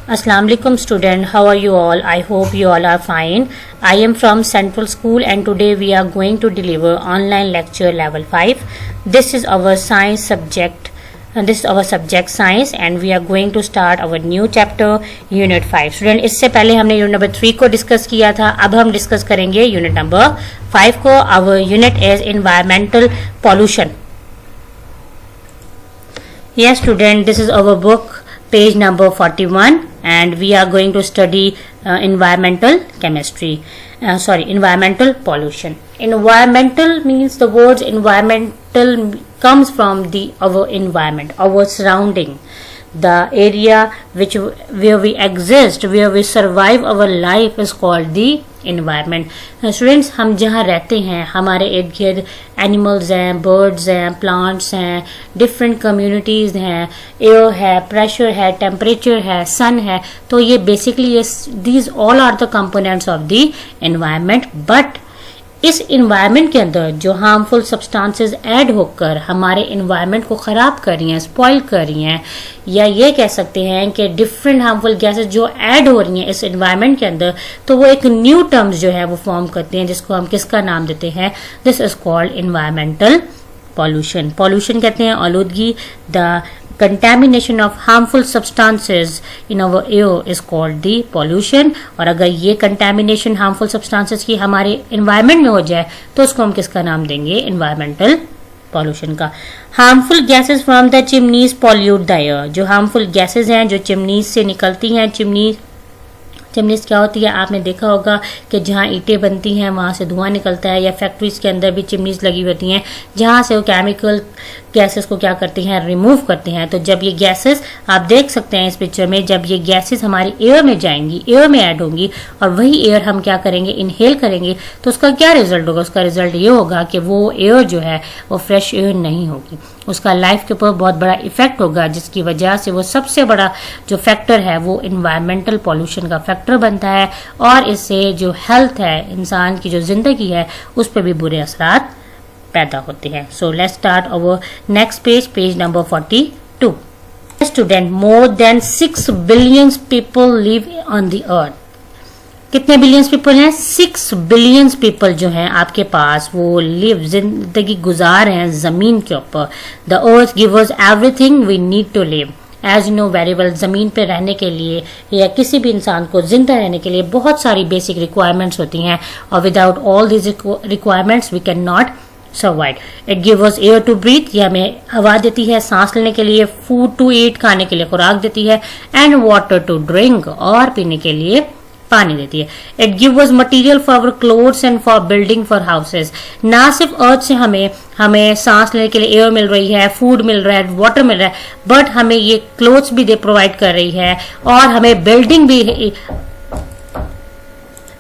Assalamu alaikum student, how are you all? I hope you all are fine. I am from Central School and today we are going to deliver online lecture level 5. This is our science subject and this is our subject science and we are going to start our new chapter unit 5. Student, इससे पहले हमने unit number 3 को discuss किया था. अब हम discuss करेंगे unit number 5 को. Our unit is environmental pollution. Yes student, this is our book page number 41 and we are going to study environmental pollution. Environmental means the words environmental comes from our environment, our surrounding, the area where we exist, where we survive our life is called the environment. Students, हम जहाँ रहते हैं हमारे इर्द गिर्द animals हैं, birds हैं, plants हैं, डिफरेंट कम्युनिटीज हैं, एयर है, प्रेशर है, टेम्परेचर है, सन है, तो ये basically these all are the components of the environment. But इस इन्वायरमेंट के अंदर जो हार्मफुल सब्सटेंसेस ऐड होकर हमारे इन्वायरमेंट को ख़राब कर रही हैं, स्पॉइल कर रही हैं, या ये कह सकते हैं कि डिफरेंट हार्मफुल गैसेस जो ऐड हो रही हैं इस इन्वायरमेंट के अंदर, तो वो एक न्यू टर्म्स जो है वो फॉर्म करते हैं जिसको हम किसका नाम देते हैं, this is called environmental pollution. Pollution कहते हैं आलूदगी. The contamination of harmful substances in our air is called the pollution. और अगर ये कंटेमिनेशन हार्मफुल सब्सटेंसेस की हमारे एनवायरनमेंट में हो जाए तो उसको हम किसका नाम देंगे, इन्वायरमेंटल पॉल्यूशन का. Harmful gases from the chimneys pollute the air. जो हार्मफुल गैसेस हैं जो चिमनीज से निकलती हैं, चिमनीज क्या होती है, आपने देखा होगा कि जहाँ ईंटें बनती हैं वहाँ से धुआं निकलता है, या फैक्ट्रीज के अंदर भी चिमनीज लगी होती हैं जहाँ से वो केमिकल गैसेस को क्या करती हैं, रिमूव करती हैं. तो जब ये गैसेस आप देख सकते हैं इस पिक्चर में, जब ये गैसेस हमारी एयर में जाएंगी, एयर में ऐड होंगी और वही एयर हम क्या करेंगे, इनहेल करेंगे, तो उसका क्या रिजल्ट होगा, उसका रिजल्ट ये होगा कि वो एयर जो है वो फ्रेश एयर नहीं होगी, उसका लाइफ के ऊपर बहुत बड़ा इफेक्ट होगा, जिसकी वजह से वो सबसे बड़ा जो फैक्टर है वो इन्वायरमेंटल पॉल्यूशन का फैक्टर बनता है और इससे जो हेल्थ है, इंसान की जो जिंदगी है, उस पर भी बुरे असरात पैदा होते हैं. So let's start our next page number 42. Student, more than 6 billion people live on the earth. कितने बिलियंस पीपल हैं, 6 बिलियंस पीपल जो हैं आपके पास वो लिव, जिंदगी गुजार हैं जमीन के ऊपर. The earth give us everything we need to live. As you know very well, जमीन पे रहने के लिए या किसी भी इंसान को जिंदा रहने के लिए बहुत सारी बेसिक रिक्वायरमेंट्स होती हैं और without all these requirements we can not survive. It give us air to breathe, ये हमें हवा देती है सांस लेने के लिए, फूड टू ईट, खाने के लिए खुराक देती है, एंड वाटर टू ड्रिंक, और पीने के लिए पानी देती है. It give us material for our clothes and for building for houses. ना सिर्फ अर्थ से हमें सांस लेने के लिए एयर मिल रही है, फूड मिल रहा है, वाटर मिल रहा है, बट हमें ये क्लोथ्स भी प्रोवाइड कर रही है और हमें बिल्डिंग भी,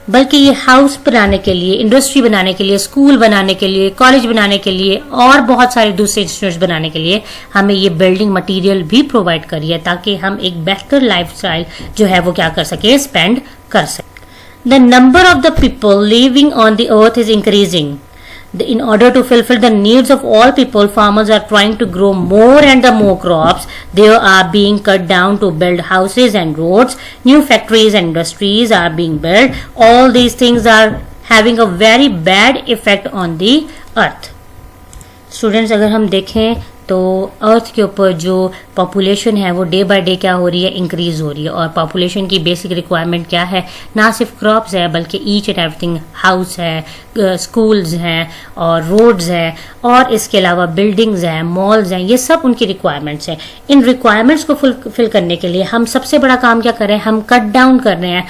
बल्कि ये हाउस बनाने के लिए, इंडस्ट्री बनाने के लिए, स्कूल बनाने के लिए, कॉलेज बनाने के लिए और बहुत सारे दूसरे इंस्टीट्यूट्स बनाने के लिए हमें ये बिल्डिंग मटेरियल भी प्रोवाइड करी है ताकि हम एक बेहतर लाइफस्टाइल जो है वो क्या कर सके, स्पेंड कर सके. The number of the people living on the earth is increasing. In order to fulfill the needs of all people, farmers are trying to grow more and the more crops. They are being cut down to build houses and roads. New factories and industries are being built. All these things are having a very bad effect on the earth. Students, अगर हम देखें तो अर्थ के ऊपर जो population है वो day by day क्या हो रही है, इंक्रीज हो रही है. और पॉपुलेशन की बेसिक रिक्वायरमेंट क्या है, ना सिर्फ क्रॉप्स है बल्कि ईच एंड एवरीथिंग, हाउस है, स्कूल्स हैं और रोड्स हैं और इसके अलावा बिल्डिंग्स हैं, मॉल्स हैं, ये सब उनकी रिक्वायरमेंट्स हैं. इन रिक्वायरमेंट्स को फुलफिल करने के लिए हम सबसे बड़ा काम क्या कर रहे हैं, हम कट डाउन कर रहे हैं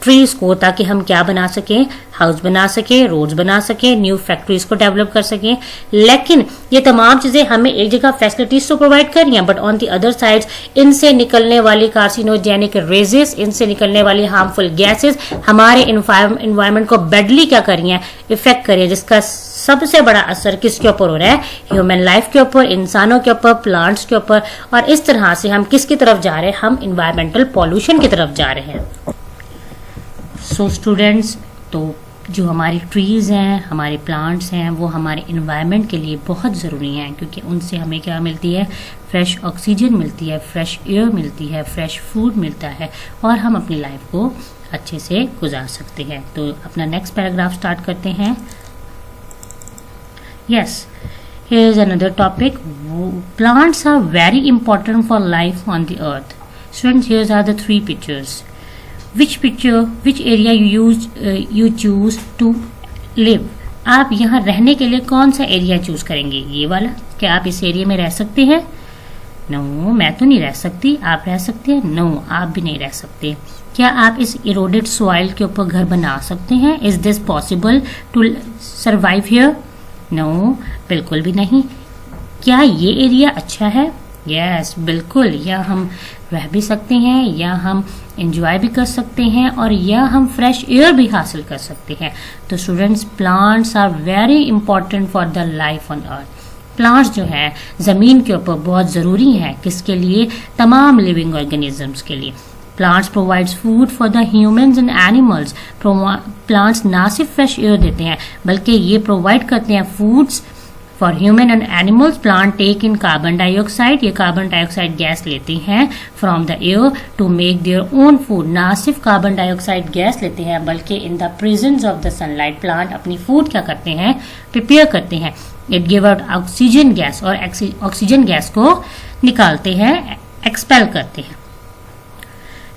ट्रीज को, ताकि हम क्या बना सकें, हाउस बना सकें, रोड्स बना सकें, न्यू फैक्ट्रीज को डेवलप कर सकें. लेकिन ये तमाम चीजें हमें एक जगह फैसिलिटीज तो प्रोवाइड कर रही हैं, but on the other side इनसे निकलने वाली कार्सिनोजेनिक रेजेस, इनसे निकलने वाली हार्मफुल गैसेस हमारे एनवायरनमेंट को बैडली क्या कर रही हैं, इफेक्ट कर रही है, जिसका सबसे बड़ा असर किसके ऊपर हो रहा है, ह्यूमन लाइफ के ऊपर, इंसानों के ऊपर, प्लांट्स के ऊपर. और इस तरह से हम किसकी तरफ जा रहे हैं, हम इन्वायरमेंटल पॉल्यूशन की तरफ जा रहे हैं. सो स्टूडेंट्स, तो जो हमारी ट्रीज़ हैं, हमारे प्लांट्स हैं, वो हमारे इन्वायरमेंट के लिए बहुत ज़रूरी हैं क्योंकि उनसे हमें क्या मिलती है, फ्रेश ऑक्सीजन मिलती है, फ्रेश एयर मिलती है, फ्रेश फूड मिलता है और हम अपनी लाइफ को अच्छे से गुजार सकते हैं। तो अपना नेक्स्ट पैराग्राफ स्टार्ट करते हैं। Yes, here is another topic. Plants are very important for life on the earth. Students, here are the three pictures. Which area you choose to live? आप यहाँ रहने के लिए कौन सा एरिया चूज करेंगे? ये वाला। क्या आप इस एरिया में रह सकते हैं? नो, मैं तो नहीं रह सकती। आप रह सकते हैं? नो, आप भी नहीं रह सकते। क्या आप इस इरोडेड सॉइल के ऊपर घर बना सकते हैं? Is this possible to survive here? No, बिल्कुल भी नहीं। क्या ये एरिया अच्छा है? यस, बिल्कुल। या हम रह भी सकते हैं, या हम एंजॉय भी कर सकते हैं, और या हम फ्रेश एयर भी हासिल कर सकते हैं। तो students, plants are very important for the life on earth. Plants जो है जमीन के ऊपर बहुत जरूरी है। किसके लिए? तमाम लिविंग ऑर्गेनिजम्स के लिए। Plants provides food for the humans and animals. Plants ना सिर्फ फ्रेश एयर देते हैं, बल्कि ये प्रोवाइड करते हैं foods for human and animals. Plant take in carbon dioxide, ये कार्बन डाइऑक्साइड गैस लेते हैं from the air to make their own food. ना सिर्फ कार्बन डाइऑक्साइड गैस लेते हैं, बल्कि in the presence of the sunlight plant अपनी food क्या करते हैं? प्रिपेयर करते हैं। It give out oxygen gas, और ऑक्सीजन गैस को निकालते हैं, एक्सपेल करते हैं।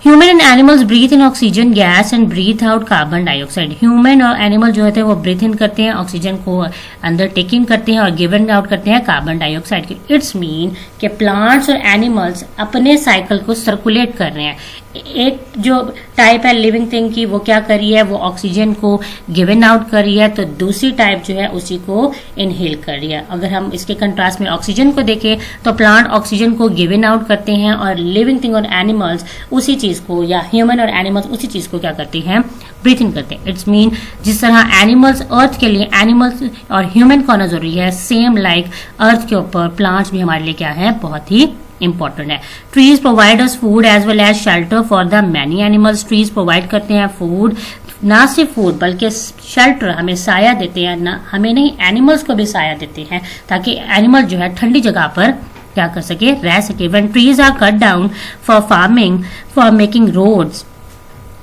Human and animals breathe in oxygen gas and breathe out carbon dioxide. Human और एनिमल जो होते हैं वो ब्रीथ इन करते हैं, ऑक्सीजन को अंदर टेक इन करते हैं और गिवन आउट करते हैं कार्बन डाइऑक्साइड के। इट्स मीन कि प्लांट्स और एनिमल्स अपने साइकिल को सर्कुलेट कर रहे हैं। एक जो टाइप है लिविंग थिंग की, वो क्या कर रही है? वो ऑक्सीजन को गिवन आउट कर रही है, तो दूसरी टाइप जो है उसी को इनहेल कर रही है। अगर हम इसके कंट्रास्ट में ऑक्सीजन को देखें तो प्लांट ऑक्सीजन को गिवन आउट करते हैं, और लिविंग थिंग और एनिमल्स उसी चीज को, या ह्यूमन और एनिमल्स उसी चीज को क्या करते हैं? ब्रीथ इन करते हैं। इट्स मीन जिस तरह एनिमल्स अर्थ के लिए, एनिमल्स और ह्यूमन को होना जरूरी है, सेम लाइक अर्थ के ऊपर प्लांट्स भी हमारे लिए क्या है? बहुत ही इंपॉर्टेंट है। Trees provide us food as well as shelter for the many animals. Trees provide करते हैं फूड, ना सिर्फ फूड बल्कि शेल्टर, हमें साया देते हैं। ना हमें नहीं, एनिमल्स को भी साया देते हैं, ताकि एनिमल जो है ठंडी जगह पर क्या कर सके? रह सके। When trees are cut down for farming, for making roads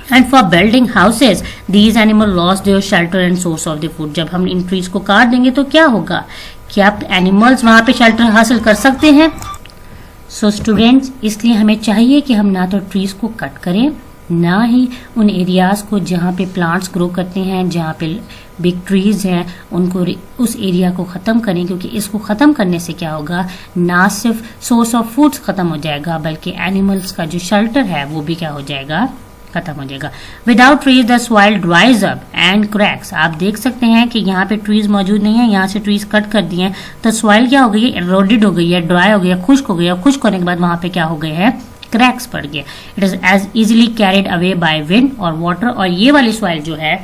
and for building houses, these animals lost their shelter and source of the food. जब हम इन ट्रीज को काट देंगे तो क्या होगा? क्या एनिमल्स वहां पे शेल्टर हासिल कर सकते हैं? सो स्टूडेंट्स, इसलिए हमें चाहिए कि हम ना तो ट्रीज को कट करें, ना ही उन एरियाज को जहाँ पे प्लांट्स ग्रो करते हैं, जहाँ पे बिग ट्रीज हैं, उनको उस एरिया को ख़त्म करें। क्योंकि इसको ख़त्म करने से क्या होगा? ना सिर्फ सोर्स ऑफ फूड्स ख़त्म हो जाएगा, बल्कि एनिमल्स का जो शेल्टर है वो भी क्या हो जाएगा? खत्म हो जाएगा। Without trees the soil ड्राइज up and cracks. आप देख सकते हैं कि यहाँ पे ट्रीज मौजूद नहीं है, यहाँ से ट्रीज कट कर दिए हैं, तो सॉइल क्या हो गई है? एरोडेड हो गई है, ड्राई हो गया, खुश्क हो गया। खुश्क होने के बाद वहां पे क्या हो गए हैं? क्रैक्स पड़ गए। It is as easily carried away by wind और वाटर। और ये वाली सॉइल जो है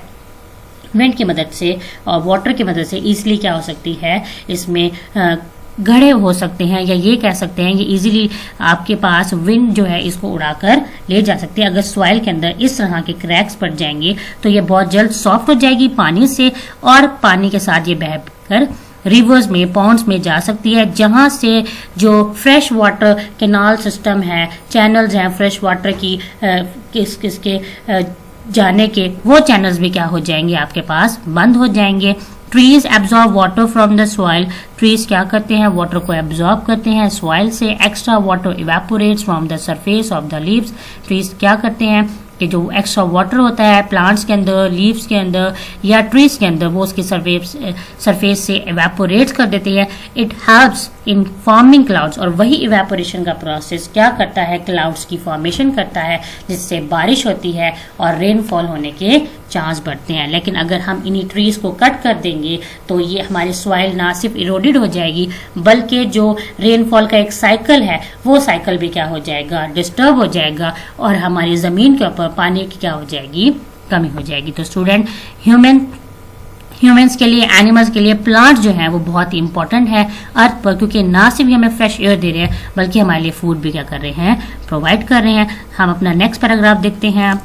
विंड की मदद से और वाटर की मदद से इजिली क्या हो सकती है? इसमें गढ़े हो सकते हैं, या ये कह सकते हैं ये इजीली आपके पास विंड जो है इसको उड़ाकर ले जा सकती है। अगर सॉइल के अंदर इस तरह के क्रैक्स पड़ जाएंगे तो ये बहुत जल्द सॉफ्ट हो जाएगी पानी से, और पानी के साथ ये बहकर रिवर्स में, पॉन्ड्स में जा सकती है, जहां से जो फ्रेश वाटर कैनाल सिस्टम है, चैनल्स हैं फ्रेश वाटर की किसके जाने के, वो चैनल्स भी क्या हो जाएंगे? आपके पास बंद हो जाएंगे। Trees absorb water from the soil. Trees क्या करते हैं? वाटर को एब्जॉर्ब करते हैं सॉइल से। Extra water evaporates from the surface of the leaves. Trees क्या करते हैं कि जो एक्स्ट्रा वाटर होता है प्लांट्स के अंदर, लीव्स के अंदर या ट्रीज के अंदर, वो उसकी सरफेस से इवेपोरेट्स कर देते हैं। It helps in forming clouds. और वही इवेपोरेशन का प्रोसेस क्या करता है? क्लाउड्स की फॉर्मेशन करता है, जिससे बारिश होती है और रेनफॉल होने के चांस बढ़ते हैं। लेकिन अगर हम इन्हीं ट्रीज को कट कर देंगे तो ये हमारी सॉइल ना सिर्फ इरोडेड हो जाएगी, बल्कि जो रेनफॉल का एक साइकिल है वो साइकिल भी क्या हो जाएगा? डिस्टर्ब हो जाएगा, और हमारी जमीन के ऊपर पानी की क्या हो जाएगी? कमी हो जाएगी। तो स्टूडेंट, ह्यूमंस के लिए, एनिमल्स के लिए प्लांट जो है वो बहुत ही इंपॉर्टेंट है अर्थ पर, क्योंकि ना सिर्फ हमें फ्रेश एयर दे रहे हैं बल्कि हमारे लिए फूड भी क्या कर रहे हैं? प्रोवाइड कर रहे हैं। हम अपना नेक्स्ट पैराग्राफ देखते हैं।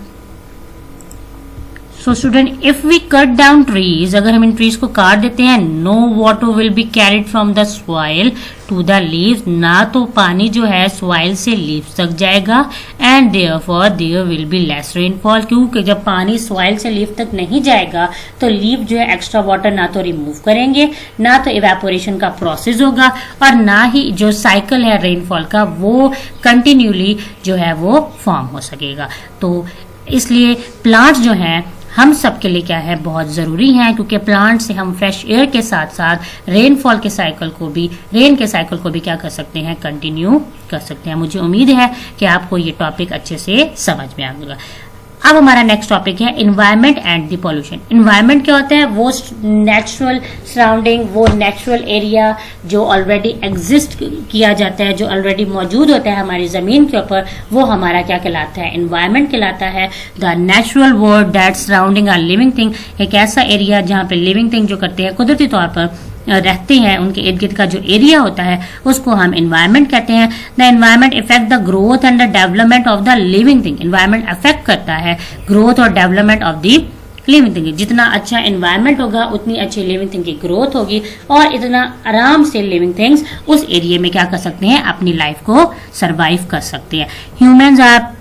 So student, if we cut down trees, अगर हम इन ट्रीज को काट देते हैं, no water will be carried from the soil to the leaves, ना तो पानी जो है सॉइल से लीव्स तक जाएगा, and therefore there will be less rainfall, क्योंकि जब पानी सॉइल से लीव तक नहीं जाएगा तो लीव जो है एक्स्ट्रा वाटर ना तो रिमूव करेंगे, ना तो इवेपोरेशन का प्रोसेस होगा, और ना ही जो साइकिल है रेनफॉल का वो कंटिन्यूली जो है वो फॉर्म हो सकेगा। तो इसलिए प्लांट्स जो हैं हम सब के लिए क्या है, बहुत ज़रूरी हैं, क्योंकि प्लांट से हम फ्रेश एयर के साथ साथ रेनफॉल के साइकिल को भी, रेन के साइकिल को भी क्या कर सकते हैं, कंटिन्यू कर सकते हैं। मुझे उम्मीद है कि आपको ये टॉपिक अच्छे से समझ में आ गया। अब हमारा नेक्स्ट टॉपिक है environment and the pollution. Environment क्या होता है, वो नेचुरल सराउंडिंग, वो नेचुरल एरिया जो ऑलरेडी एग्जिस्ट किया जाता है, जो ऑलरेडी मौजूद होता है हमारी जमीन के ऊपर, वो हमारा क्या कहलाता है, इन्वायरमेंट कहलाता है। The natural world that surrounding a living thing, एक ऐसा एरिया जहाँ पे लिविंग थिंग जो करते हैं कुदरती तौर पर रहते हैं, उनके इर्द गिर्द का जो एरिया होता है उसको हम एनवायरनमेंट कहते हैं। The environment effect the growth and the development of the living thing, environment affect करता है ग्रोथ और development of the living thing. जितना अच्छा एनवायरनमेंट होगा उतनी अच्छी लिविंग थिंग की ग्रोथ होगी, और इतना आराम से लिविंग थिंग्स उस एरिया में क्या कर सकते हैं, अपनी लाइफ को सर्वाइव कर सकते हैं। Humans are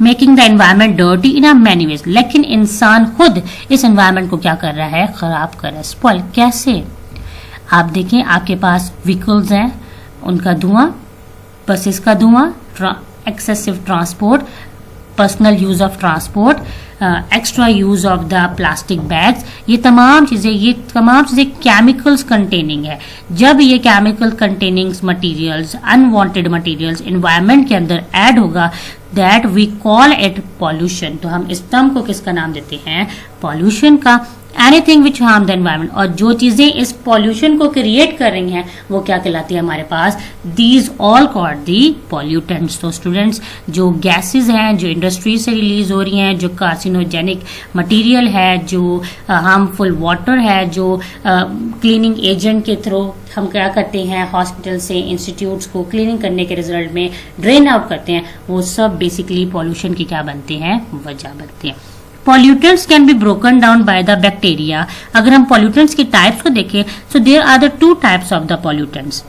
making the environment dirty in a many ways, लेकिन इंसान खुद इस एनवायरनमेंट को क्या कर रहा है, खराब कर रहा है। स्पॉइल कैसे? आप देखें, आपके पास व्हीकल्स हैं, उनका धुआं, बसेस का धुआं, excessive transport, personal use of transport, extra use of the plastic bags, ये तमाम चीजें केमिकल्स कंटेनिंग है। जब ये chemical containing materials, unwanted materials environment के अंदर ऐड होगा, that we call it pollution. तो हम इस टर्म को किसका नाम देते हैं, पॉल्यूशन का। Anything which harm the environment, और जो चीजें इस पॉल्यूशन को क्रिएट कर रही हैं वो क्या कहलाती है हमारे पास, these all called the pollutants. तो स्टूडेंट्स, जो गैसेस हैं जो इंडस्ट्री से रिलीज हो रही हैं, जो कार्सिनोजेनिक मटेरियल है, जो हार्मफुल वाटर है, जो क्लीनिंग एजेंट के थ्रू हम क्या करते हैं, हॉस्पिटल से इंस्टीट्यूट्स को क्लीनिंग करने के रिजल्ट में ड्रेन आउट करते हैं, वो सब बेसिकली पॉल्यूशन की क्या बनते हैं, वजह बनते हैं। Pollutants can be broken down by the bacteria. अगर हम pollutants की types को देखें, so there are the two types of the pollutants.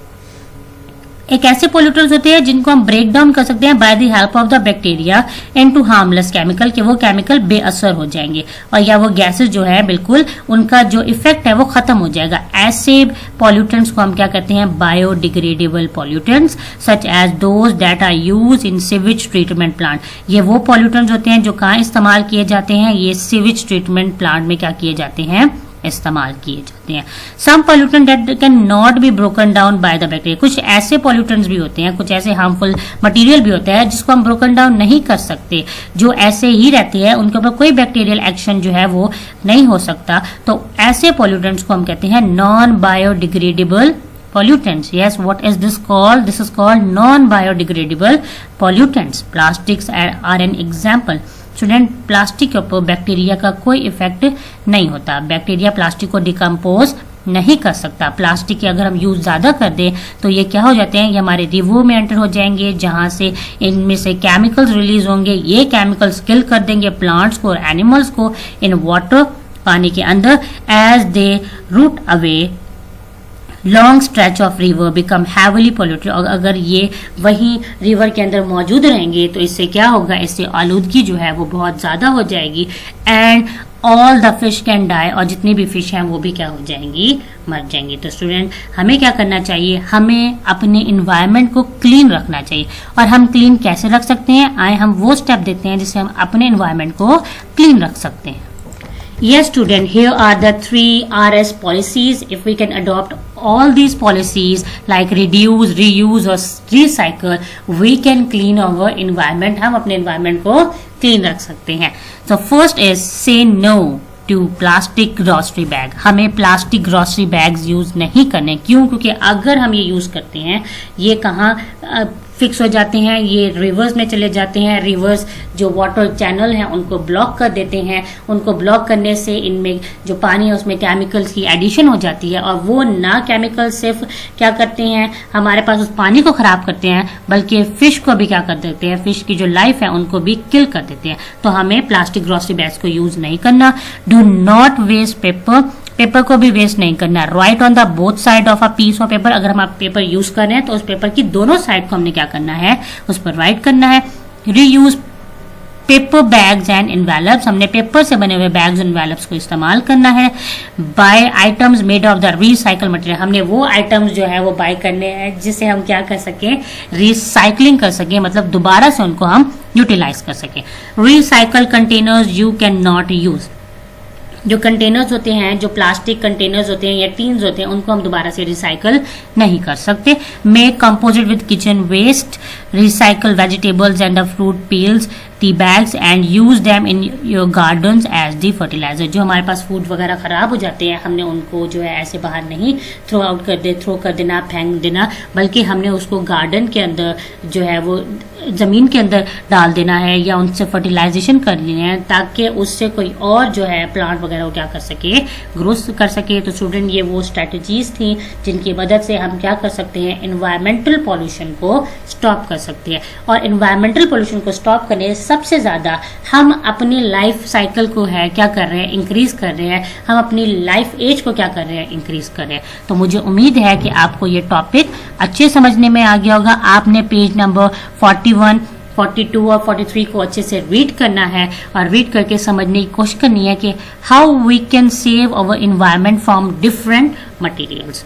एक ऐसे पोल्यूटेंट्स होते हैं जिनको हम ब्रेक डाउन कर सकते हैं by the help of the bacteria into harmless chemical, कि वो केमिकल बेअसर हो जाएंगे और या वो गैसेस जो है बिल्कुल उनका जो इफेक्ट है वो खत्म हो जाएगा। ऐसे पोल्यूटेंट्स को हम क्या कहते हैं, biodegradable pollutants, such as those that are use in sewage treatment plant. ये वो पोल्यूटेंट्स होते हैं जो कहाँ इस्तेमाल किए जाते हैं, ये सीवेज ट्रीटमेंट प्लांट में क्या किए जाते हैं, इस्तेमाल किए जाते हैं। Some pollutant that can not be broken down by the bacteria, कुछ ऐसे पॉल्यूटेंट्स भी होते हैं, कुछ ऐसे हार्मफुल मटेरियल भी होता है जिसको हम ब्रोकन डाउन नहीं कर सकते, जो ऐसे ही रहते हैं, उनके ऊपर कोई बैक्टीरियल एक्शन जो है वो नहीं हो सकता। तो ऐसे पॉल्यूटेंट्स को हम कहते हैं non biodegradable pollutants. Yes, what is this called? This is called non-biodegradable pollutants. Plastics are an example. Student, plastic के ऊपर बैक्टीरिया का कोई इफेक्ट नहीं होता। बैक्टीरिया प्लास्टिक को डिकम्पोज नहीं कर सकता। प्लास्टिक की अगर हम यूज ज्यादा कर दें तो ये क्या हो जाते हैं, ये हमारे रिवर में एंटर हो जाएंगे, जहां से इनमें से केमिकल्स रिलीज होंगे। ये केमिकल्स किल कर देंगे प्लांट्स को और एनिमल्स को इन वाटर, पानी के अंदर, as they route away long stretch of river become heavily polluted. और अगर ये वहीं रिवर के अंदर मौजूद रहेंगे तो इससे क्या होगा, इससे आलूदगी जो है वो बहुत ज्यादा हो जाएगी, and all the fish can die, और जितनी भी फिश हैं वो भी क्या हो जाएंगी, मर जाएंगी। तो स्टूडेंट, हमें क्या करना चाहिए, हमें अपने इन्वायरमेंट को क्लीन रखना चाहिए। और हम क्लीन कैसे रख सकते हैं, आए हम वो स्टेप देते हैं जिससे हम अपने इन्वायरमेंट को क्लीन रख सकते हैं। Yes, student, here are the 3 RS policies. If we can adopt all these policies like reduce, reuse or recycle, we can clean our environment. हम अपने environment को clean रख सकते हैं। So first is say no to plastic grocery bag. हमें plastic grocery bags use नहीं करने। क्यों? क्योंकि अगर हम ये use करते हैं, ये कहाँ फिक्स हो जाते हैं, ये रिवर्स में चले जाते हैं। रिवर्स जो वाटर चैनल हैं उनको ब्लॉक कर देते हैं। उनको ब्लॉक करने से इनमें जो पानी है उसमें केमिकल्स की एडिशन हो जाती है, और वो ना केमिकल सिर्फ क्या करते हैं हमारे पास उस पानी को खराब करते हैं, बल्कि फिश को भी क्या कर देते हैं, फिश की जो लाइफ है उनको भी किल कर देते हैं। तो हमें प्लास्टिक ग्रोसरी बैग्स को यूज नहीं करना। Do not waste paper, paper को भी वेस्ट नहीं करना। Write on the both side of a piece of paper, अगर हम पेपर यूज कर रहे हैं तो उस पेपर की दोनों साइड को हमने क्या करना है, उस पर राइट करना है। Reuse paper bags and envelopes, हमने पेपर से बने हुए बैग्स एंड एनवेलप्स को इस्तेमाल करना है। Buy items made of the recycle material, हमने वो आइटम्स जो है वो बाय करने हैं जिससे हम क्या कर सकें, रिसाइकलिंग कर सकें, मतलब दोबारा से उनको हम यूटिलाइज कर सकें। Recycle containers you can not use, जो कंटेनर्स होते हैं, जो प्लास्टिक कंटेनर्स होते हैं या टीन्स होते हैं, उनको हम दोबारा से रिसाइकल नहीं कर सकते। Make composite with kitchen waste, recycle vegetables and the fruit peels, tea bags and use them in your gardens as the fertiliser. जो हमारे पास फूड वगैरह खराब हो जाते हैं, हमने उनको जो है ऐसे बाहर नहीं थ्रो कर देना, फेंक देना, बल्कि हमने उसको गार्डन के अंदर जो है वो जमीन के अंदर डाल देना है या उनसे फर्टिलाइजेशन कर लेना है, ताकि उससे कोई और जो है प्लांट वगैरह वो क्या कर सके, ग्रो कर सके। तो स्टूडेंट ये वो स्ट्रेटजीज थी जिनकी मदद से हम क्या कर सकते हैं, एनवायरमेंटल पॉल्यूशन को स्टॉप कर सकते हैं। और एनवायरमेंटल पॉल्यूशन को स्टॉप करने सबसे ज्यादा हम अपनी लाइफ साइकिल को है क्या कर रहे हैं, इंक्रीज कर रहे हैं। हम अपनी लाइफ एज को क्या कर रहे हैं, इंक्रीज कर रहे हैं। तो मुझे उम्मीद है कि आपको ये टॉपिक अच्छे समझने में आ गया होगा। आपने पेज नंबर 41, 42 और 43 को अच्छे से रीड करना है और रीड करके समझने की कोशिश करनी है कि how we can save our environment from different materials.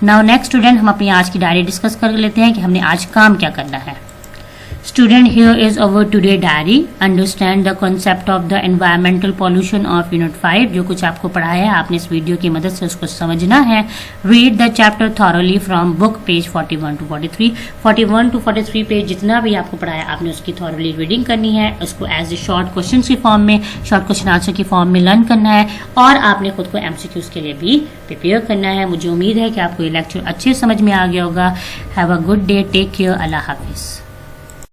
Now next student, हम अपनी आज की डायरी डिस्कस कर लेते हैं कि हमने आज काम क्या करना है। Student, here is our today diary. Understand the concept of the environmental pollution of Unit 5. जो कुछ आपको पढ़ाया है आपने इस वीडियो की मदद से उसको समझना है। Read the chapter thoroughly from book page 41 to 43. 41 to 43 page जितना भी आपको पढ़ाया आपने उसकी thoroughly रीडिंग करनी है, उसको एज ए शॉर्ट क्वेश्चन की फॉर्म में, शॉर्ट क्वेश्चन आंसर की फॉर्म में लर्न करना है, और आपने खुद को MCQs के लिए भी प्रिपेयर करना है। मुझे उम्मीद है कि आपको ये लेक्चर अच्छे समझ में आ गया होगा। Have a good day, take care, अल्लाह हाफिज।